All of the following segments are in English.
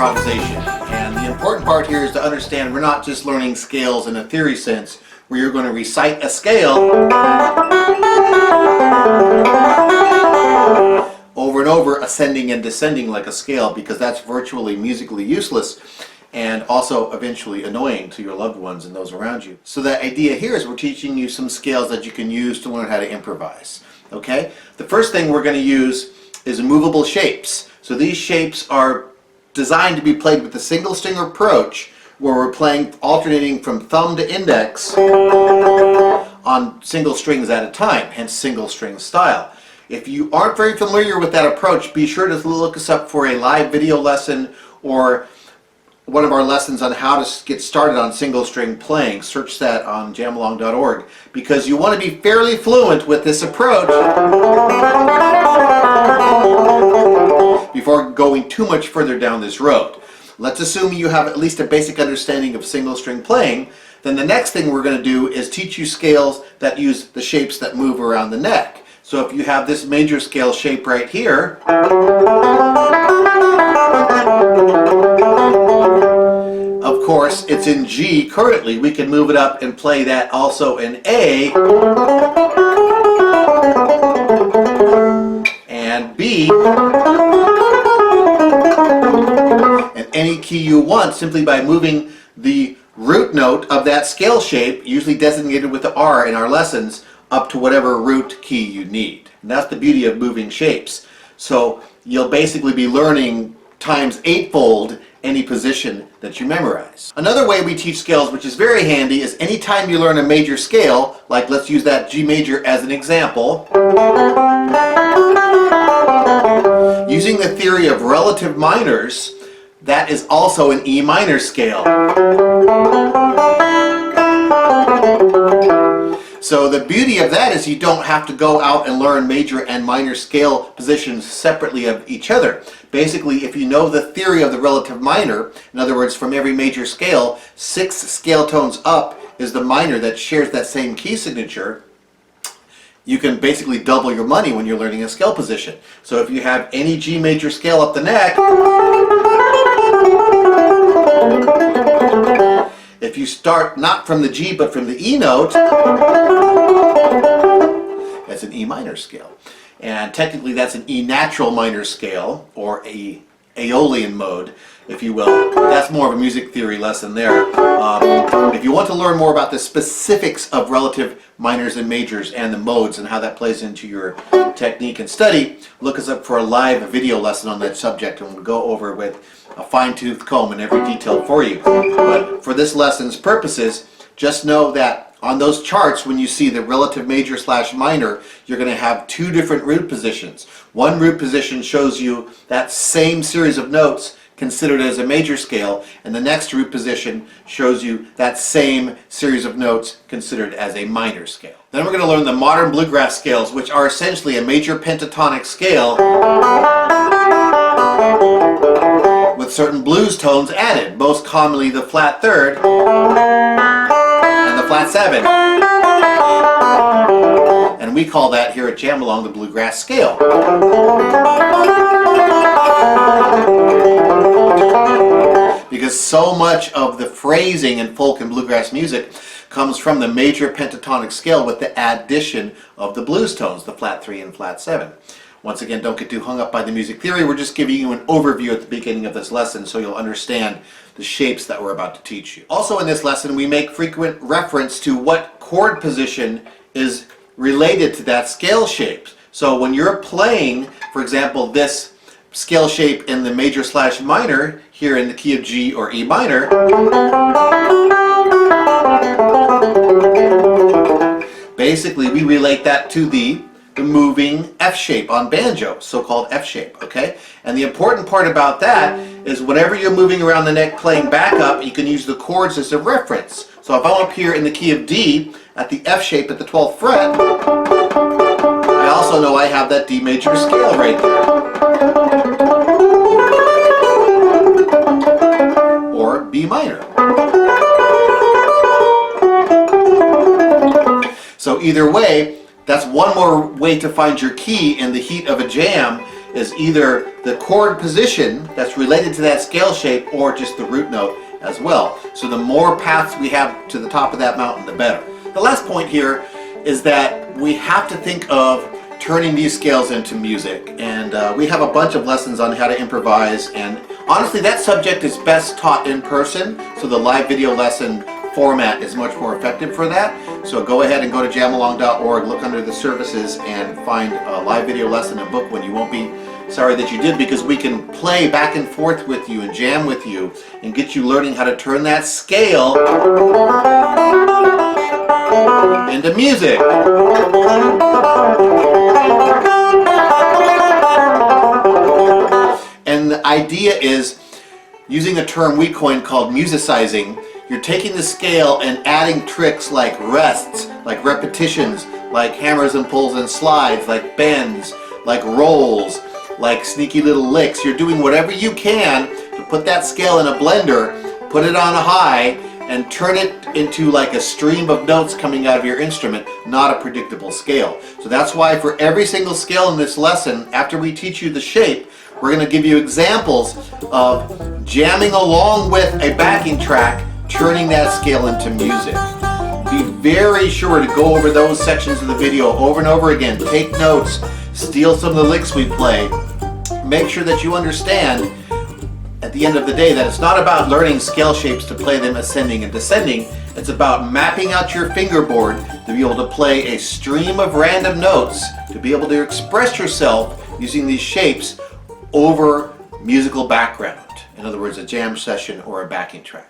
improvisation. And the important part here is to understand we're not just learning scales in a theory sense, where you're going to recite a scale over and over, ascending and descending like a scale, because that's virtually musically useless and also eventually annoying to your loved ones and those around you. So the idea here is we're teaching you some scales that you can use to learn how to improvise. Okay? The first thing we're going to use is movable shapes. So these shapes are designed to be played with the single string approach, where we're playing alternating from thumb to index on single strings at a time, hence single string style. If you aren't very familiar with that approach, be sure to look us up for a live video lesson or one of our lessons on how to get started on single string playing. Search that on JamAlong.org, because you want to be fairly fluent with this approach before going too much further down this road. Let's assume you have at least a basic understanding of single string playing. Then the next thing we're going to do is teach you scales that use the shapes that move around the neck. So if you have this major scale shape right here, of course it's in G currently. We can move it up and play that also in A and B and any key you want, simply by moving the root note of that scale shape, usually designated with the R in our lessons, up to whatever root key you need. And that's the beauty of moving shapes. So you'll basically be learning times 8-fold any position that you memorize. Another way we teach scales, which is very handy, is anytime you learn a major scale, like let's use that G major as an example, using the theory of relative minors, that is also an E minor scale. So the beauty of that is you don't have to go out and learn major and minor scale positions separately of each other. Basically, if you know the theory of the relative minor, in other words, from every major scale, 6 scale tones up is the minor that shares that same key signature, you can basically double your money when you're learning a scale position. So if you have any G major scale up the neck, if you start not from the G but from the E note, that's an E minor scale. And technically that's an E natural minor scale, or a Aeolian mode, if you will. That's more of a music theory lesson there. If you want to learn more about the specifics of relative minors and majors and the modes and how that plays into your technique and study, look us up for a live video lesson on that subject, and we'll go over with a fine-tooth comb and every detail for you. But for this lesson's purposes, just know that on those charts, when you see the relative major / minor, you're going to have 2 different root positions. One root position shows you that same series of notes considered as a major scale, and the next root position shows you that same series of notes considered as a minor scale. Then we're going to learn the modern bluegrass scales, which are essentially a major pentatonic scale with certain blues tones added, most commonly the flat third and the flat 7. And we call that here at JamAlong the bluegrass scale. Because so much of the phrasing in folk and bluegrass music comes from the major pentatonic scale with the addition of the blues tones, the flat 3 and flat 7. Once again, don't get too hung up by the music theory. We're just giving you an overview at the beginning of this lesson so you'll understand the shapes that we're about to teach you. Also in this lesson, we make frequent reference to what chord position is related to that scale shape. So when you're playing, for example, this scale shape in the major / minor, here in the key of G or E minor, basically we relate that to the moving F shape on banjo, so-called F shape, okay? And the important part about that is whenever you're moving around the neck playing back up, you can use the chords as a reference. So if I'm up here in the key of D at the F shape at the 12th fret, I also know I have that D major scale right there. Or B minor. So either way, that's one more way to find your key in the heat of a jam is either the chord position that's related to that scale shape or just the root note as well. So the more paths we have to the top of that mountain, the better. The last point here is that we have to think of turning these scales into music, and we have a bunch of lessons on how to improvise, and honestly that subject is best taught in person, so the live video lesson format is much more effective for that. So go ahead and go to jamalong.org, look under the services and find a live video lesson and book one. You won't be sorry that you did, because we can play back and forth with you and jam with you and get you learning how to turn that scale into music. And the idea is, using a term we coined called musicizing, you're taking the scale and adding tricks like rests, like repetitions, like hammers and pulls and slides, like bends, like rolls, like sneaky little licks. You're doing whatever you can to put that scale in a blender, put it on a high, and turn it into like a stream of notes coming out of your instrument, not a predictable scale. So that's why for every single scale in this lesson, after we teach you the shape, we're going to give you examples of jamming along with a backing track, turning that scale into music. Be very sure to go over those sections of the video over and over again. Take notes, steal some of the licks we play. Make sure that you understand at the end of the day that it's not about learning scale shapes to play them ascending and descending. It's about mapping out your fingerboard to be able to play a stream of random notes, to be able to express yourself using these shapes over musical background. In other words, a jam session or a backing track.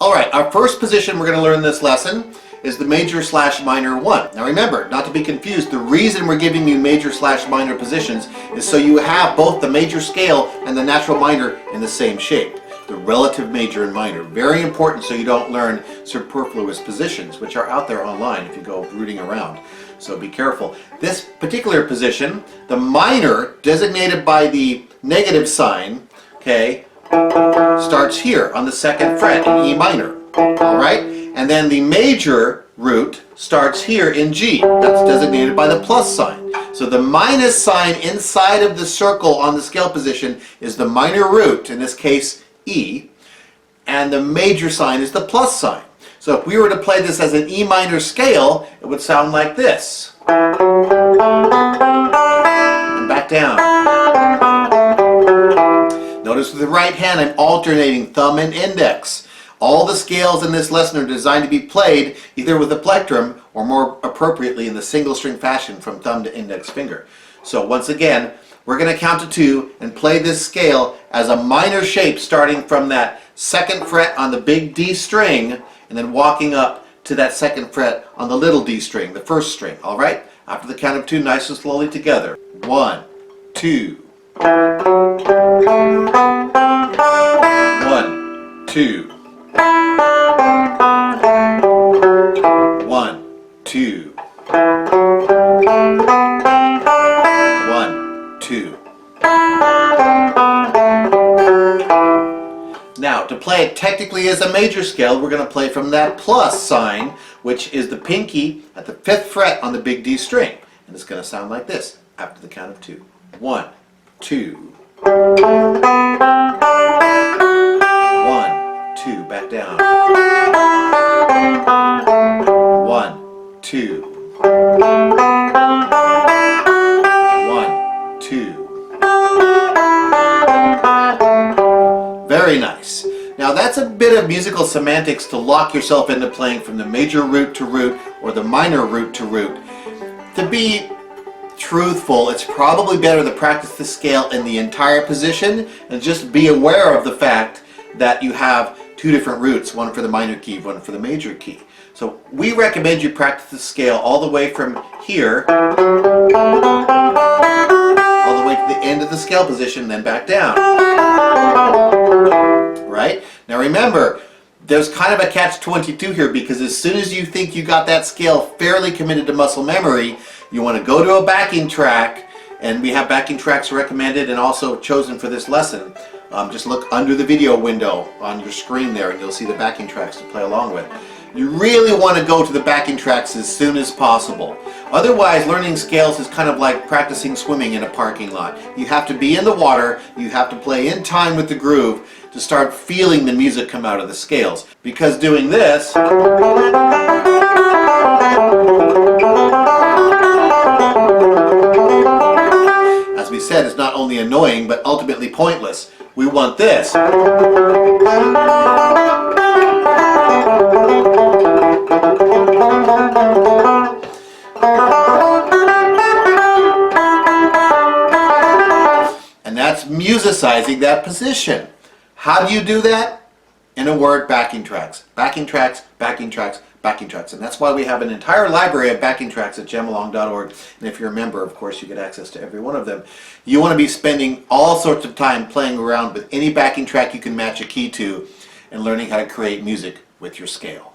Alright, our first position we're going to learn in this lesson is the major/minor 1. Now remember, not to be confused, the reason we're giving you major/minor positions is so you have both the major scale and the natural minor in the same shape. The relative major and minor. Very important so you don't learn superfluous positions, which are out there online if you go rooting around. So be careful. This particular position, the minor, designated by the negative sign, okay, starts here on the 2nd fret in E minor. Alright? And then the major root starts here in G. That's designated by the plus sign. So the minus sign inside of the circle on the scale position is the minor root, in this case E, and the major sign is the plus sign. So if we were to play this as an E minor scale, it would sound like this. And back down. Notice with the right hand I'm alternating thumb and index. All the scales in this lesson are designed to be played either with a plectrum or more appropriately in the single string fashion from thumb to index finger. So once again, we're going to count to 2 and play this scale as a minor shape starting from that 2nd fret on the big D string and then walking up to that 2nd fret on the little D string, the 1st string. Alright? After the count of 2, nice and slowly together. 1, 2. 1, 2. 1, 2. 1, 2. Now, to play it technically as a major scale, we're going to play from that plus sign, which is the pinky at the 5th fret on the big D string. And it's going to sound like this after the count of 2. 1, 2. 1, 2. Back down. 1, 2. 1, 2. Very nice. Now that's a bit of musical semantics to lock yourself into playing from the major root to root or the minor root to root. To be truthful, it's probably better to practice the scale in the entire position and just be aware of the fact that you have 2 different roots, one for the minor key, one for the major key. So we recommend you practice the scale all the way from here, all the way to the end of the scale position, then back down. Right? Now remember, there's kind of a catch-22 here, because as soon as you think you got that scale fairly committed to muscle memory, you want to go to a backing track, and we have backing tracks recommended and also chosen for this lesson. Just look under the video window on your screen there and you'll see the backing tracks to play along with. You really want to go to the backing tracks as soon as possible. Otherwise, learning scales is kind of like practicing swimming in a parking lot. You have to be in the water, you have to play in time with the groove to start feeling the music come out of the scales. Because doing this, as we said, is not only annoying but ultimately pointless. We want this. And that's musicizing that position. How do you do that? In a word, backing tracks. Backing tracks, backing tracks, backing tracks. And that's why we have an entire library of backing tracks at JamAlong.org. And if you're a member, of course, you get access to every one of them. You want to be spending all sorts of time playing around with any backing track you can match a key to and learning how to create music with your scale.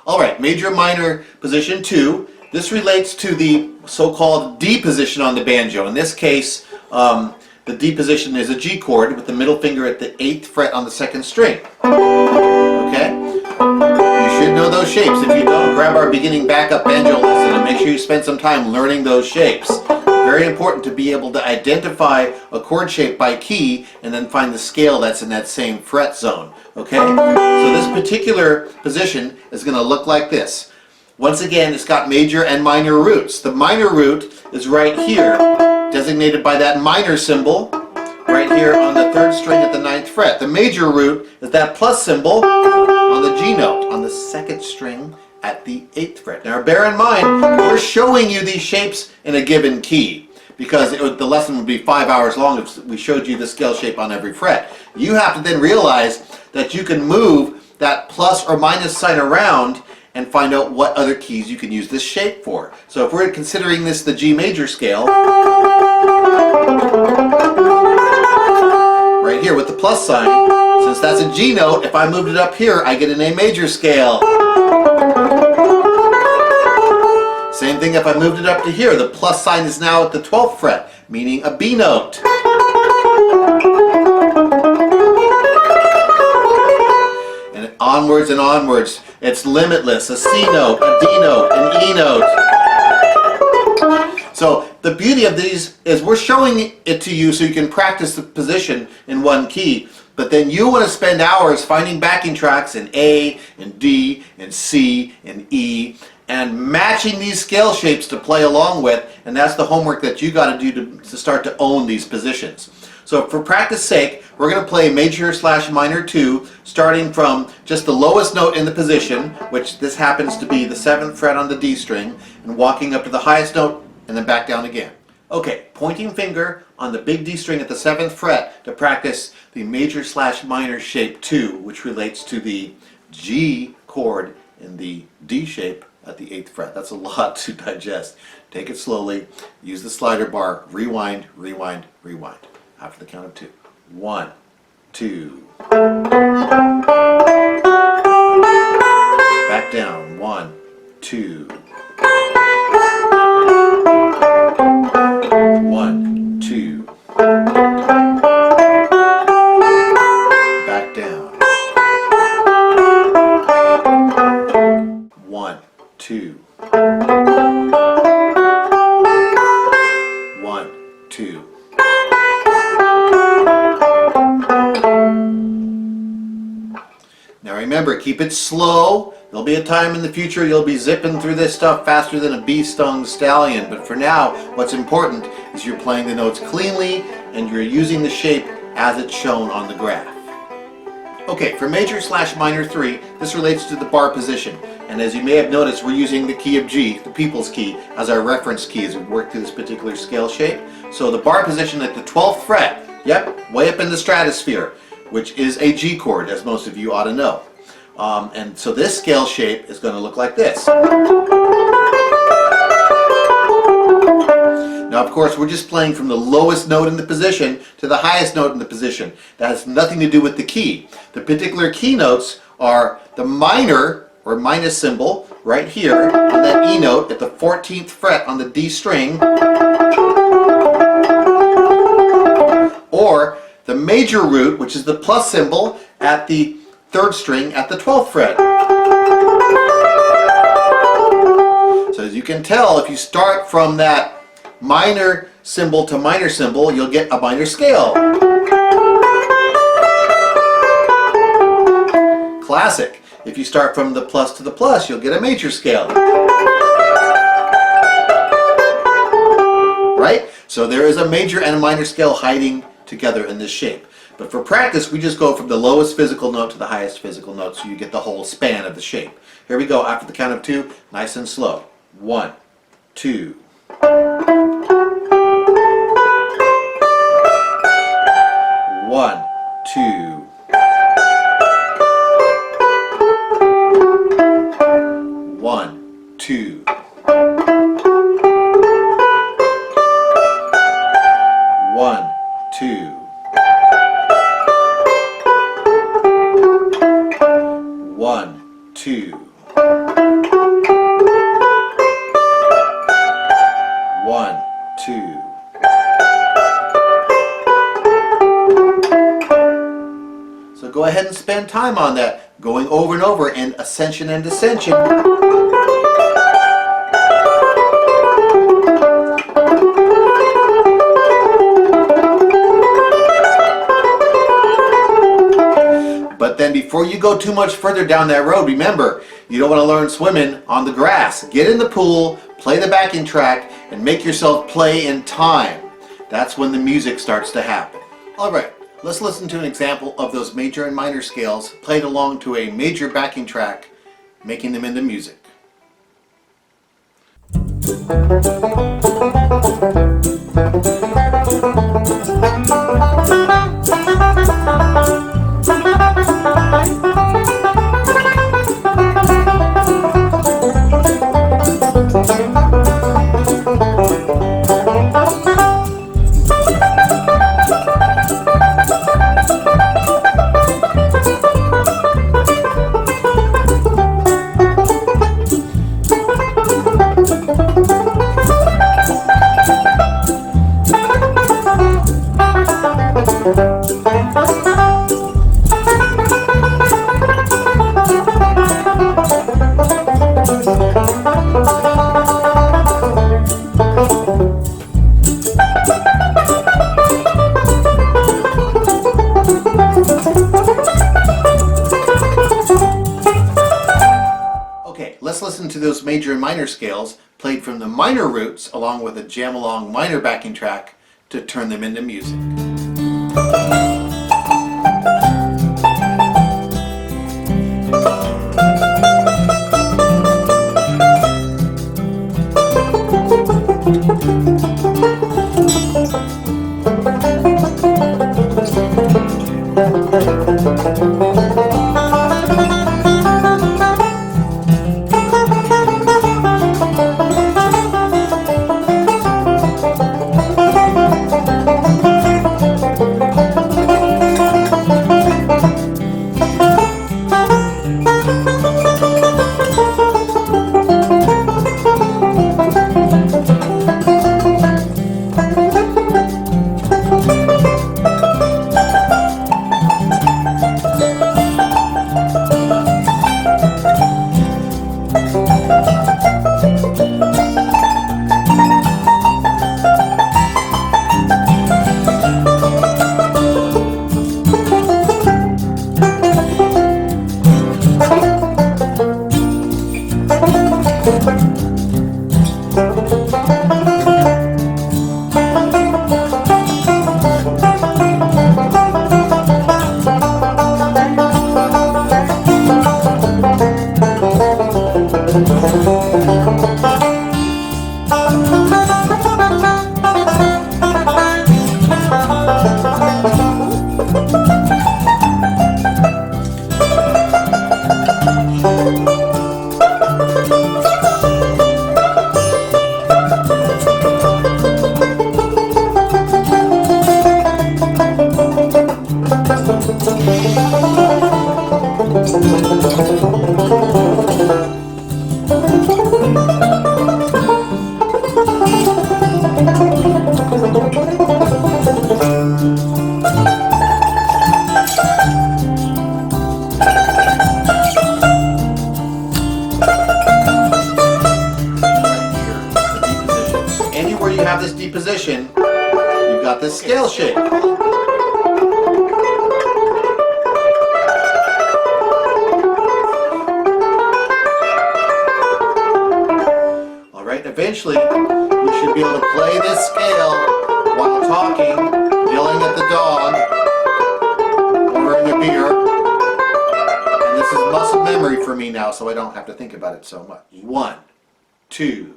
All right, major minor position 2. This relates to the so-called D position on the banjo. In this case, the D position is a G chord with the middle finger at the 8th fret on the 2nd string. Okay? You should know those shapes. If you don't, grab our beginning backup banjo lesson and make sure you spend some time learning those shapes. Very important to be able to identify a chord shape by key and then find the scale that's in that same fret zone. Okay? So this particular position is going to look like this. Once again, it's got major and minor roots. The minor root is right here, designated by that minor symbol right here on the 3rd string at the 9th fret. The major root is that plus symbol on the G note on the 2nd string at the 8th fret. Now bear in mind, we're showing you these shapes in a given key because the lesson would be 5 hours long if we showed you the scale shape on every fret. You have to then realize that you can move that plus or minus sign around and find out what other keys you can use this shape for. So if we're considering this the G major scale, right here with the plus sign, since that's a G note, if I moved it up here, I get an A major scale. Same thing if I moved it up to here. The plus sign is now at the 12th fret, meaning a B note. And onwards and onwards. It's limitless. A C note, a D note, an E note. So the beauty of these is we're showing it to you so you can practice the position in one key. But then you want to spend hours finding backing tracks in A, and D, and C, and E, and matching these scale shapes to play along with. And that's the homework that you got to do to start to own these positions. So for practice sake, we're going to play major/minor 2, starting from just the lowest note in the position, which this happens to be the 7th fret on the D string, and walking up to the highest note and then back down again. Okay, pointing finger on the big D string at the 7th fret to practice the major/minor shape 2, which relates to the G chord in the D shape at the 8th fret. That's a lot to digest. Take it slowly, use the slider bar, rewind, rewind, rewind. After the count of 2. 1, 2. Back down. 1, 2. 1, 2. Back down. 1, 2. 1, 2. Now remember, keep it slow. There'll be a time in the future you'll be zipping through this stuff faster than a bee-stung stallion. But for now, what's important is you're playing the notes cleanly and you're using the shape as it's shown on the graph. Okay, for major/minor 3, this relates to the bar position. And as you may have noticed, we're using the key of G, the people's key, as our reference key as we work through this particular scale shape. So the bar position at the 12th fret, yep, way up in the stratosphere, which is a G chord, as most of you ought to know. And so this scale shape is going to look like this. Now, of course, we're just playing from the lowest note in the position to the highest note in the position. That has nothing to do with the key. The particular key notes are the minor or minus symbol right here on that E note at the 14th fret on the D string, or the major root, which is the plus symbol, at the 3rd string at the 12th fret. So as you can tell, if you start from that minor symbol to minor symbol, you'll get a minor scale. Classic. If you start from the plus to the plus, you'll get a major scale. Right? So there is a major and a minor scale hiding together in this shape. But for practice, we just go from the lowest physical note to the highest physical note, so you get the whole span of the shape. Here we go, after the count of 2, nice and slow. 1, 2. 1, 2. 1, 2. 1, 2. 1, 2. 1, 2. So go ahead and spend time on that, going over and over in ascension and descension. But then before you go too much further down that road, remember, you don't want to learn swimming on the grass. Get in the pool, play the backing track, and make yourself play in time. That's when the music starts to happen. All right, let's listen to an example of those major and minor scales played along to a major backing track, making them into music. Let's listen to those major and minor scales played from the minor roots along with a JamAlong minor backing track to turn them into music. position, you've got this scale shape. Alright, eventually you should be able to play this scale while talking, yelling at the dog, ordering a beer. And this is muscle memory for me now, so I don't have to think about it so much. 1, 2.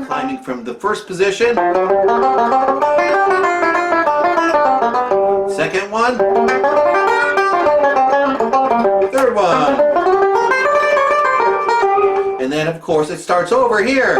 Climbing from the first position, second one, third one, and then of course it starts over here.